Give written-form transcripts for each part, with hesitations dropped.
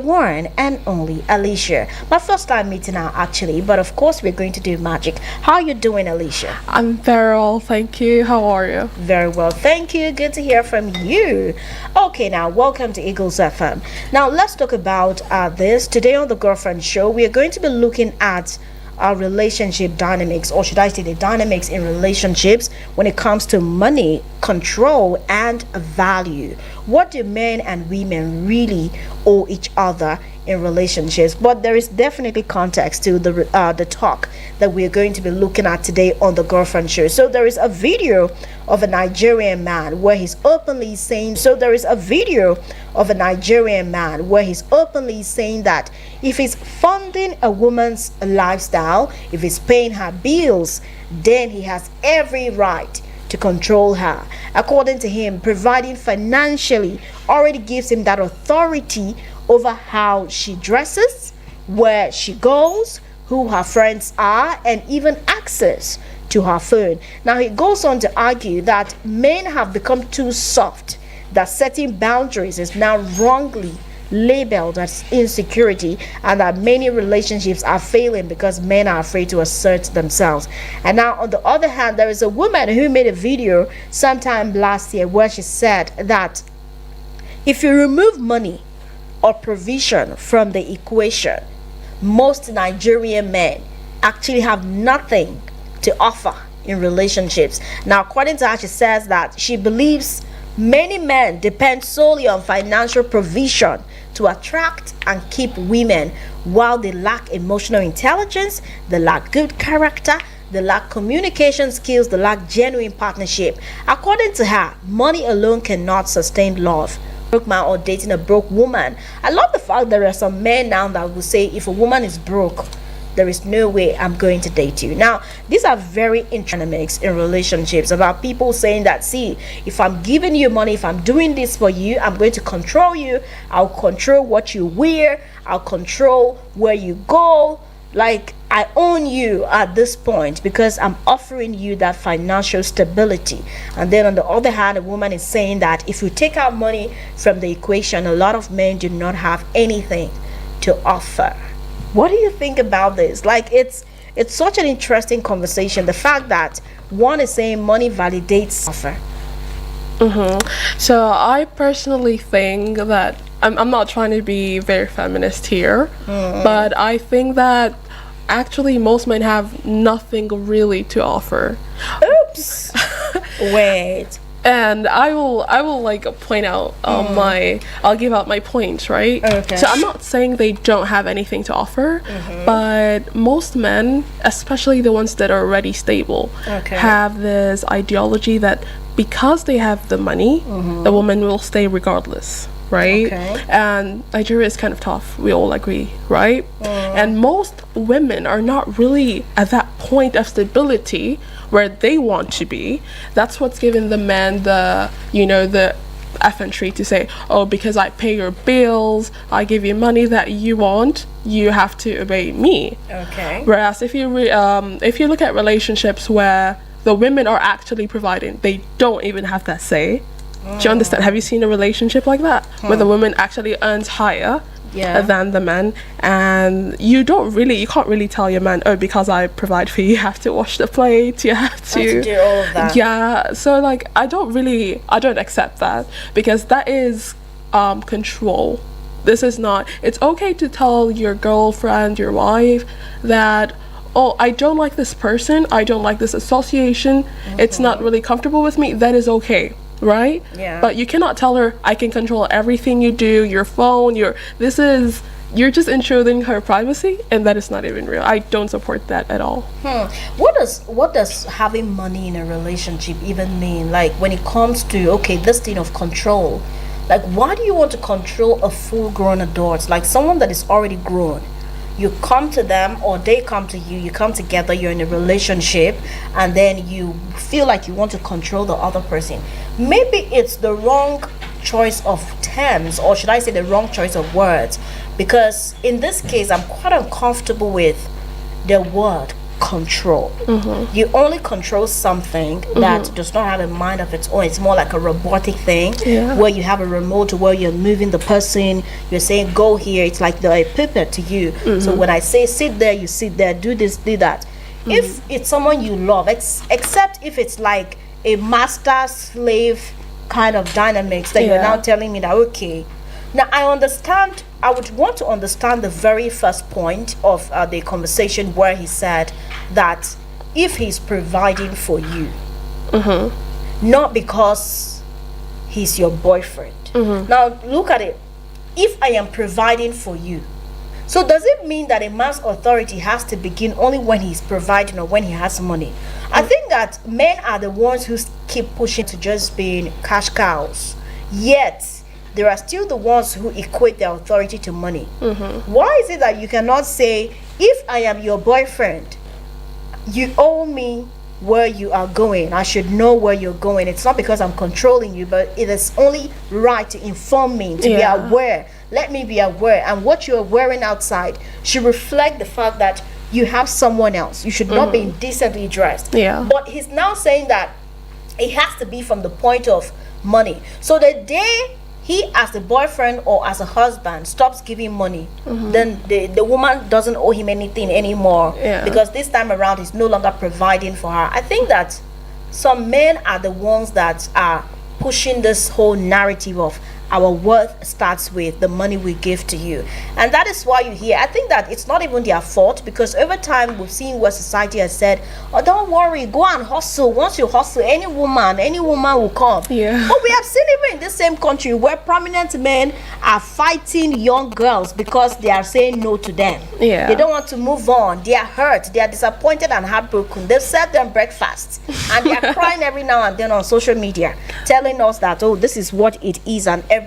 one and only Alicia. My first time meeting her actually, but of course we're going to do magic. How you doing, Alicia? I'm very well, thank you. How are you? Very well, thank you. Good to hear from you. Okay, now welcome to Eagles FM. Now let's talk about this today on the Girlfriend Show. We are going to be looking at our relationship dynamics, or should I say the dynamics in relationships when it comes to money, control, and value. What do men and women really owe each other in relationships? But there is definitely context to the talk that we are going to be looking at today on the Girlfriend Show. So there is a video of a Nigerian man where he's openly saying that if he's funding a woman's lifestyle, if he's paying her bills, then he has every right to control her. According to him, providing financially already gives him that authority over how she dresses, where she goes, who her friends are, and even access to her phone. Now he goes on to argue that men have become too soft, that setting boundaries is now wrongly labeled as insecurity, and that many relationships are failing because men are afraid to assert themselves. And now on the other hand, there is a woman who made a video sometime last year where she said that if you remove money or provision from the equation, most Nigerian men actually have nothing to offer in relationships. Now according to her, she says that she believes many men depend solely on financial provision to attract and keep women, while they lack emotional intelligence, they lack good character, they lack communication skills, they lack genuine partnership. According to her, money alone cannot sustain love. Broke man or dating a broke woman. I love the fact there are some men now that will say if a woman is broke, there is no way I'm going to date you. Now, these are very interesting dynamics in relationships about people saying that, see, if I'm giving you money, if I'm doing this for you, I'm going to control you. I'll control what you wear. I'll control where you go. Like, I own you at this point because I'm offering you that financial stability. And then on the other hand, a woman is saying that if you take out money from the equation, a lot of men do not have anything to offer. What do you think about this? Like, it's such an interesting conversation. The fact that one is saying money validates offer. So I personally think that I'm not trying to be very feminist here, but I think that actually most men have nothing really to offer. Oops. Wait. And I will like point out I'll give out my points, right? Okay. So I'm not saying they don't have anything to offer, but most men, especially the ones that are already stable, have this ideology that because they have the money, the woman will stay regardless, right? Okay. And Nigeria is kind of tough, we all agree, right? And most women are not really at that point of stability where they want to be. That's what's giving the man the effrontery to say, oh, because I pay your bills, I give you money that you want, you have to obey me. Okay. Whereas if you look at relationships where the women are actually providing, they don't even have that say. Do you understand? Have you seen a relationship like that where the woman actually earns higher than the man, and you can't really tell your man, oh, because I provide for you, you have to wash the plate, you have to do all of that. Yeah, so like I don't accept that, because that is control. This is not. It's okay to tell your girlfriend, your wife, that, oh, I don't like this person, I don't like this association, it's not really comfortable with me. That is okay, right? Yeah. But you cannot tell her, I can control everything you do, your phone, you're just intruding her privacy, and that is not even real. I don't support that at all. What does having money in a relationship even mean? Like, when it comes to this thing of control, like, why do you want to control a full-grown adult, like someone that is already grown? You come to them or they come to you, you come together, you're in a relationship, and then you feel like you want to control the other person. Maybe it's the wrong choice of terms, or should I say the wrong choice of words, because in this case I'm quite uncomfortable with the word control. You only control something that does not have a mind of its own. It's more like a robotic thing, where you have a remote, where you're moving the person, you're saying go here. It's like they're a puppet to you. So when I say sit there, you sit there, do this, do that. If it's someone you love, except if it's like a master slave kind of dynamics that you're now telling me that, okay, now I understand. I would want to understand the very first point of the conversation where he said that if he's providing for you, not because he's your boyfriend. Now look at it. If I am providing for you, so does it mean that a man's authority has to begin only when he's providing or when he has money? I think that men are the ones who keep pushing to just being cash cows. Yet there are still the ones who equate their authority to money. Why is it that you cannot say, if I am your boyfriend, you owe me where you are going, I should know where you're going? It's not because I'm controlling you, but it is only right to inform me, to be aware. Let me be aware, and what you're wearing outside should reflect the fact that you have someone else. You should not be indecently dressed. But he's now saying that it has to be from the point of money. So the day he, as the boyfriend or as a husband, stops giving money, then the woman doesn't owe him anything anymore, because this time around he's no longer providing for her. I think that some men are the ones that are pushing this whole narrative of our worth starts with the money we give to you, and that is why you hear. I think that it's not even their fault, because over time we've seen where society has said, oh, don't worry, go and hustle. Once you hustle, any woman will come. But we have seen even in this same country where prominent men are fighting young girls because they are saying no to them. They don't want to move on. They are hurt, they are disappointed and heartbroken. They've served them breakfast and they are crying every now and then on social media, telling us that, oh, this is what it is and everything.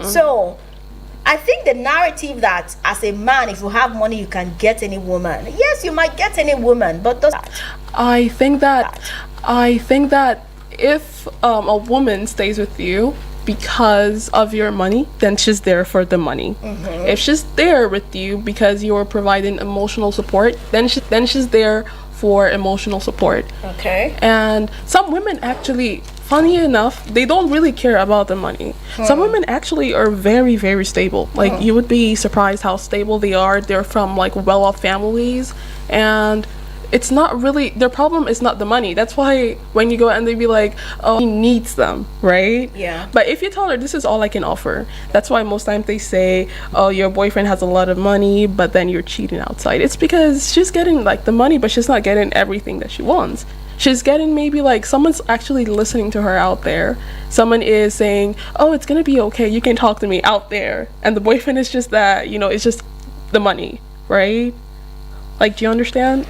So I think the narrative that as a man, if you have money, you can get any woman. Yes, you might get any woman, but does I think that if a woman stays with you because of your money, then she's there for the money. If she's there with you because you're providing emotional support, then she's there for emotional support. And some women actually, funny enough, they don't really care about the money. Some women actually are very, very stable. Like, you would be surprised how stable they are. They're from like well-off families, and it's not really, their problem is not the money. That's why when you go and they be like, oh, he needs them, right? But if you tell her, this is all I can offer, that's why most times they say, oh, your boyfriend has a lot of money, but then you're cheating outside. It's because she's getting like the money, but she's not getting everything that she wants. She's getting maybe like someone's actually listening to her out there. Someone is saying, oh, it's gonna be okay, you can talk to me out there. And the boyfriend is just that, it's just the money, right? Like, do you understand?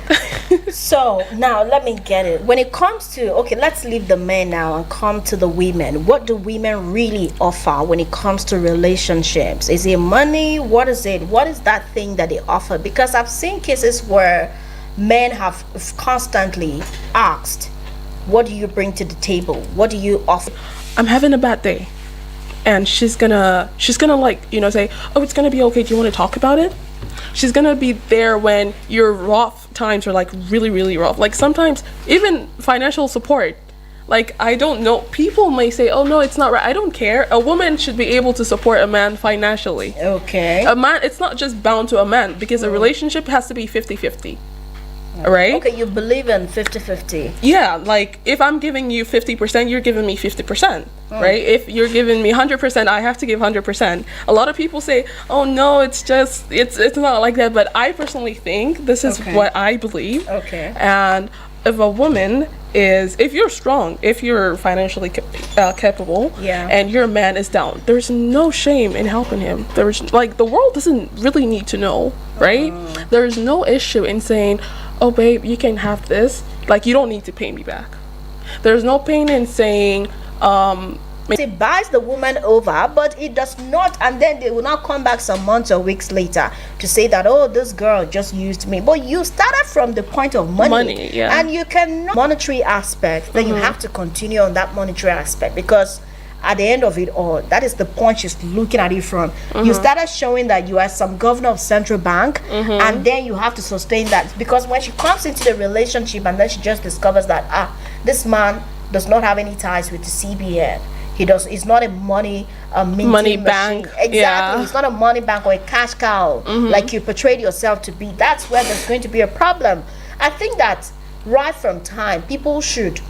So now let me get it. When it comes to, okay, let's leave the men now and come to the women. What do women really offer when it comes to relationships? Is it money? What is it? What is that thing that they offer? Because I've seen cases where men have constantly asked, what do you bring to the table? What do you offer? I'm having a bad day, and she's gonna like, say, oh, it's gonna be okay, do you want to talk about it? She's gonna be there when your rough times are like really, really rough. Like sometimes even financial support. Like, I don't know, people may say, oh no, it's not right. I don't care. A woman should be able to support a man financially. A man, it's not just bound to a man, because a relationship has to be 50-50. Right? Okay, you believe in 50-50. Yeah, like if I'm giving you 50%, you're giving me 50%, right? If you're giving me 100%, I have to give 100%. A lot of people say, oh no, it's not like that, but I personally think this is what I believe. And if a woman if you're strong, if you're financially capable, and your man is down, there's no shame in helping him. There's like, the world doesn't really need to know, right? There's no issue in saying, oh babe, you can have this, like, you don't need to pay me back. There's no pain in saying it buys the woman over, but it does not, and then they will not come back some months or weeks later to say that, oh, this girl just used me. But you started from the point of money, and you cannot monetary aspect, then you have to continue on that monetary aspect, because at the end of it all, that is the point she's looking at it from. You started showing that you are some governor of central bank, and then you have to sustain that, because when she comes into the relationship and then she just discovers that this man does not have any ties with the CBN. He's not a money money machine. bank. Exactly. Yeah. He's not a money bank or a cash cow like you portrayed yourself to be. That's where there's going to be a problem. I think that right from time, people should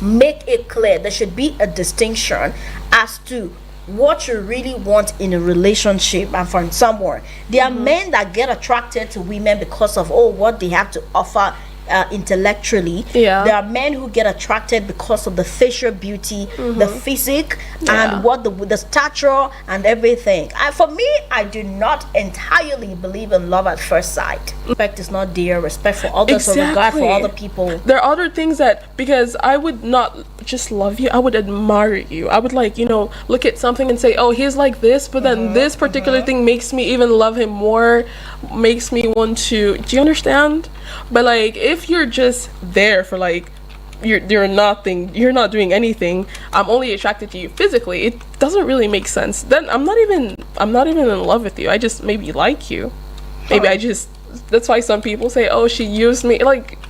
make it clear. There should be a distinction as to what you really want in a relationship and from someone. There are men that get attracted to women because of what they have to offer intellectually. Yeah. There are men who get attracted because of the facial beauty, the physique, Yeah. and what the stature and everything. And for me, I do not entirely believe in love at first sight. Respect is not there. Respect for others or regard for Exactly. other people. There are other things that, because I would not just love you, I would admire you. I would look at something and say, oh, he's like this, but then this particular thing makes me even love him more, makes me want to, do you understand? But if you're just there for you're nothing, you're not doing anything, I'm only attracted to you physically, it doesn't really make sense. Then I'm not even in love with you. I just maybe like you. Maybe that's why some people say, oh, she used me.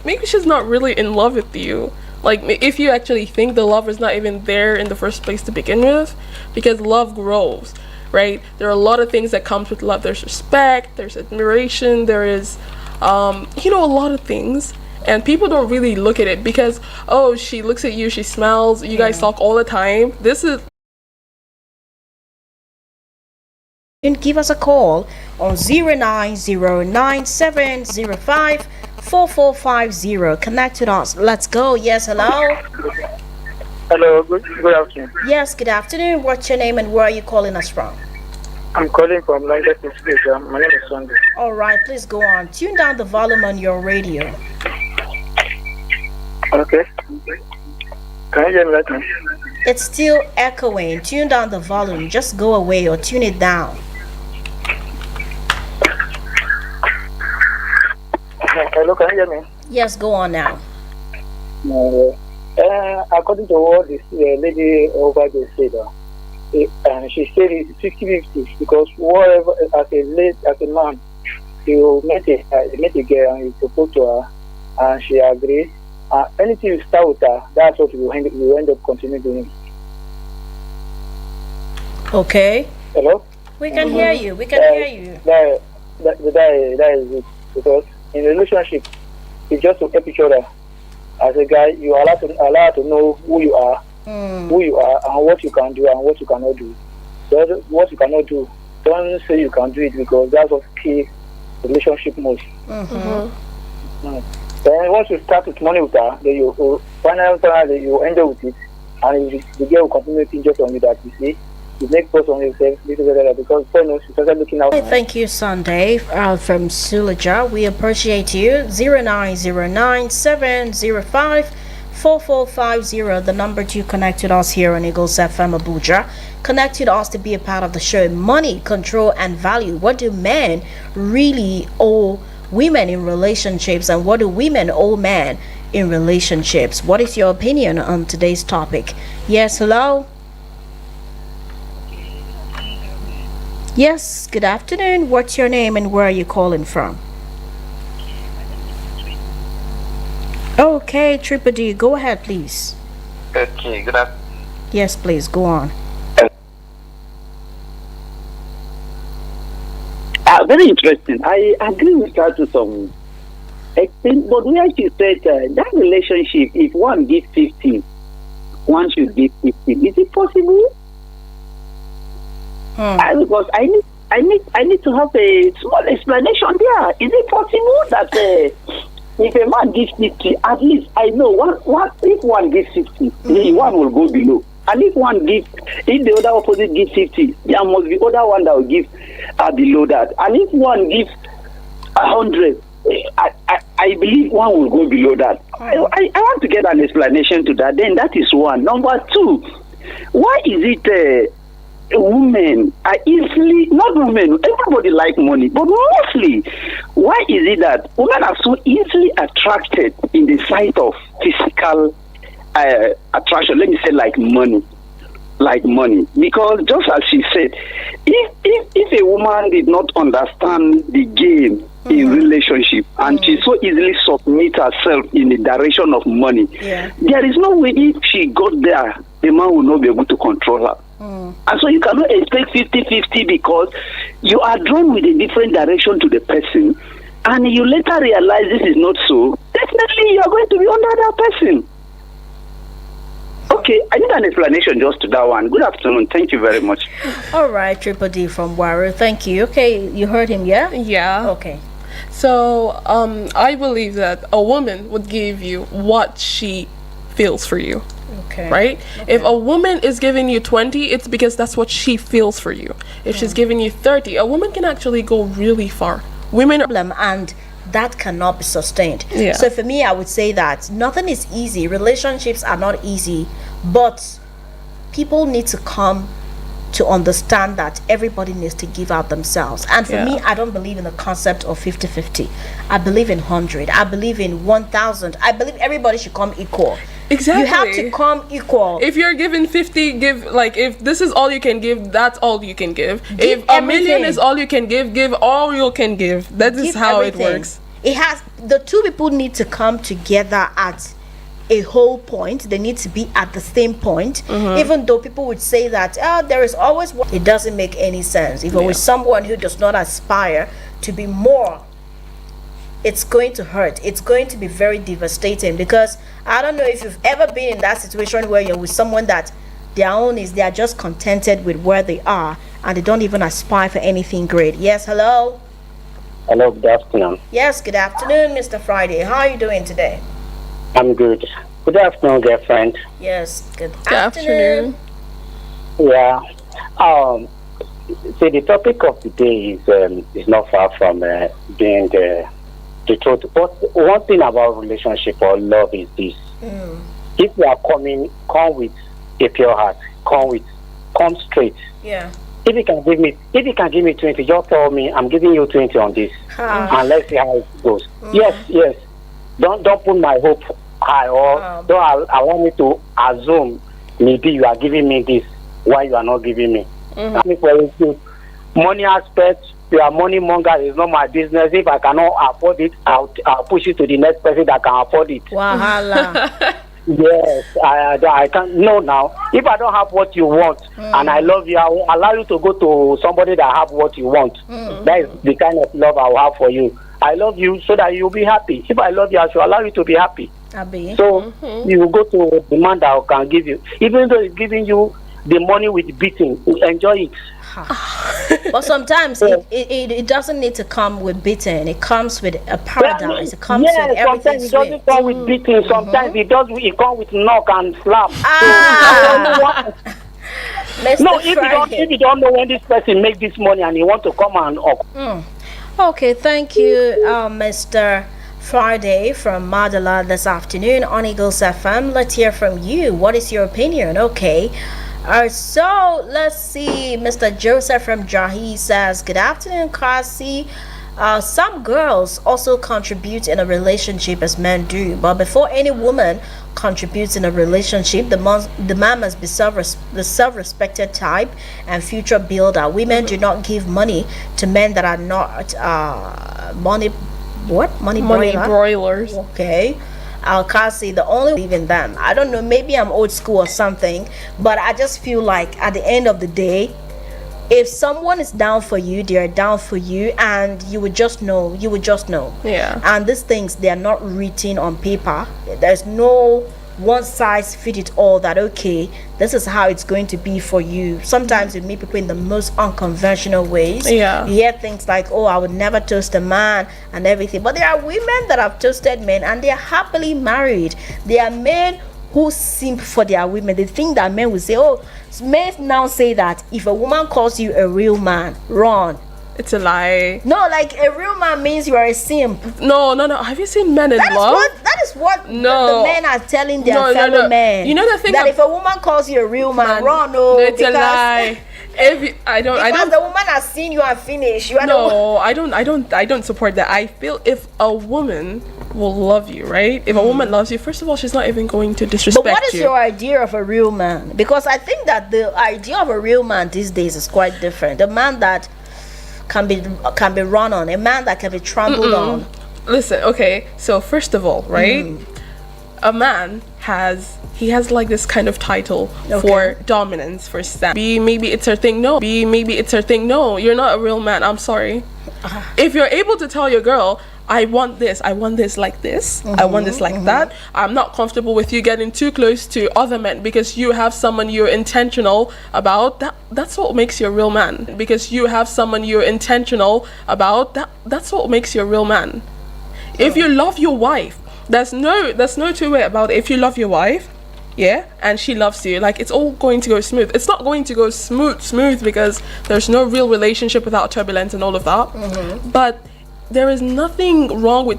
Maybe she's not really in love with you. If you actually think the love is not even there in the first place to begin with, because love grows, right? There are a lot of things that comes with love. There's respect, there's admiration, there is a lot of things, and people don't really look at it because, oh, she looks at you, she smells, you guys talk all the time. This is You can give us a call on 09097054450. Connect with us. Let's go. Yes, hello. Hello, good afternoon. Yes, good afternoon. What's your name and where are you calling us from? I'm calling from Lancaster State. My name is Sunday. All right, please go on. Tune down the volume on your radio. Okay. Can you hear me right now? It's still echoing. Tune down the volume. Just go away or tune it down. Hello, can you hear me? Yes, go on now. According to what this lady over there said, and she said it's 50-50 because whatever, as a man, you met a girl and you propose to her and she agrees. Anything you start with her, that's what you end up continuing doing. Okay. Hello? We can hear you. We can hear you. That is it. Because in a relationship, it's just to help each other. As a guy, you are allowed to know who you are, and what you can do and what you cannot do. What you cannot do, don't say you can do it, because that's what kills relationship most. Then once you start with money with her, then you finally you end up with it, and the girl will continue to just on you that you see. You make post on yourself because she started looking out. Thank you, Sunday from Sulaja. We appreciate you. 09097054450, the number to connect with us here on Eagles FM Abuja. Connect with us to be a part of the show. Money, control, and value. What do men really owe women in relationships, and what do women owe men in relationships? What is your opinion on today's topic? Yes, hello. Yes, good afternoon. What's your name and where are you calling from? Okay, Triple D, go ahead, please. Okay, good afternoon. Yes, please, go on. Very interesting. I agree with her to some extent, but where she said that relationship, if one gives 50, one should give 50. Is it possible? Because I need to have a small explanation there. Is it possible that if a man gives 50, at least I know if one gives 50, the one will go below. And if the other opposite gives 50, there must be other one that will give below that. And if one gives 100, I believe one will go below that. I want to get an explanation to that. Then that is one. Number two, why is it women are easily, not women, everybody like money, but mostly, why is it that women are so easily attracted in the sight of physical attraction, let me say like money? like money, because just as she said, if a woman did not understand the game in relationship and she so easily submit herself in the direction of money, there is no way if she got there, the man will not be able to control her. And so you cannot expect 50-50 because you are drawn with a different direction to the person, and you later realize this is not so. Definitely you are going to be under that person. Okay, I need an explanation just to that one. Good afternoon. Thank you very much. All right, Triple D from Waru. Thank you. Okay, you heard him, yeah? Yeah. Okay. So, I believe that a woman would give you what she feels for you. Okay. Right? If a woman is giving you 20, it's because that's what she feels for you. If she's giving you 30, a woman can actually go really far. Women are And that cannot be sustained. Yeah. So for me, I would say that nothing is easy. Relationships are not easy, but people need to come to understand that everybody needs to give out themselves. And for me, I don't believe in the concept of 50-50. I believe in 100. I believe in 1,000. I believe everybody should come equal. Exactly. You have to come equal. If you're given 50, give, like, if this is all you can give, that's all you can give. Give If a million everything. is all you can give all you can give. That is Give how everything. it works. It has, the two people need to come together at a whole point. They need to be at the same point. Even though people would say that there is always one, it doesn't make any sense. If it was someone who does not aspire to be more, it's going to hurt. It's going to be very devastating, because I don't know if you've ever been in that situation where you're with someone that their own is they are just contented with where they are and they don't even aspire for anything great. Yes, hello. Hello, good afternoon. Yes, good afternoon, Mr. Friday. How are you doing today? I'm good. Good afternoon, girlfriend. Yes, good Good afternoon. Yeah. See, the topic of the day is not far from being the truth. But one thing about relationship or love is this: if you are come with a pure heart, come straight. Yeah. If you can give me 20, just tell me I'm giving you 20 on this, and let's see how it goes. Yes. Don't put my hope high, or don't allow me to assume maybe you are giving me this while you are not giving me. I mean, for instance, money aspect, you are money monger, is not my business. If I cannot afford it, I'll push it to the next person that can afford it. Wahala. Yes, I can't. No, now, if I don't have what you want and I love you, I will allow you to go to somebody that have what you want. That is the kind of love I will have for you. I love you so that you'll be happy. If I love you, I should allow you to be happy. Abi. So you will go to the man that can give you, even though he's giving you the money with beating, enjoy it. But sometimes it doesn't need to come with beating. It comes with a paradise. It comes with everything sometimes it doesn't sweet. come with beating. Sometimes it does. It comes with knock and slap. Mr. No, if Friday. you don't know when this person make this money and you want to come and Okay, thank you, Mr. Friday from Madala this afternoon on Eagles FM. Let's hear from you. What is your opinion? Okay. So let's see. Mr. Joseph from Jahi says, good afternoon, Kasi. Some girls also contribute in a relationship as men do, but before any woman contributes in a relationship, the man must be the self-respected type and future builder. Women do not give money to men that are not money broiler? broilers. Okay. Kasi, the only believe in them. I don't know, maybe I'm old school or something, but I just feel like at the end of the day, if someone is down for you, they are down for you, and you would just know. Yeah. And these things, they are not written on paper. There's no one size fit it all that okay, this is how it's going to be for you. Sometimes you meet people in the most unconventional ways. Yeah. You hear things like, oh, I would never toast a man and everything. But there are women that have toasted men and they are happily married. There are men who simp for their women. They think that men will say, oh, men now say that if a woman calls you a real man, run. It's a lie. No, like a real man means you are a simp. No. Have you seen Men in That Love? is what No. the men are telling their No. fellow men. You know the thing that if a woman calls you a real man, run. No, it's a lie. I don't Because the woman has seen you and finished. You are the one. no, I don't support that. I feel if a woman will love you, right? If a woman loves you, first of all, she's not even going to disrespect But what is you. your idea of a real man? Because I think that the idea of a real man these days is quite different. A man that can be run on, a man that can be trampled on. Listen, okay. So first of all, right? A man has like this kind of title for dominance, for stand. Maybe it's her thing. No. Maybe it's her thing. No, you're not a real man. I'm sorry. If you're able to tell your girl, I want this like this, I want this like that, I'm not comfortable with you getting too close to other men because you have someone you're intentional about, that's what makes you a real man. Because you have someone you're intentional about, that's what makes you a real man. If you love your wife, there's no two way about it. If you love your wife, yeah, and she loves you, like, it's all going to go smooth. It's not going to go smooth because there's no real relationship without turbulence and all of that. But there is nothing wrong with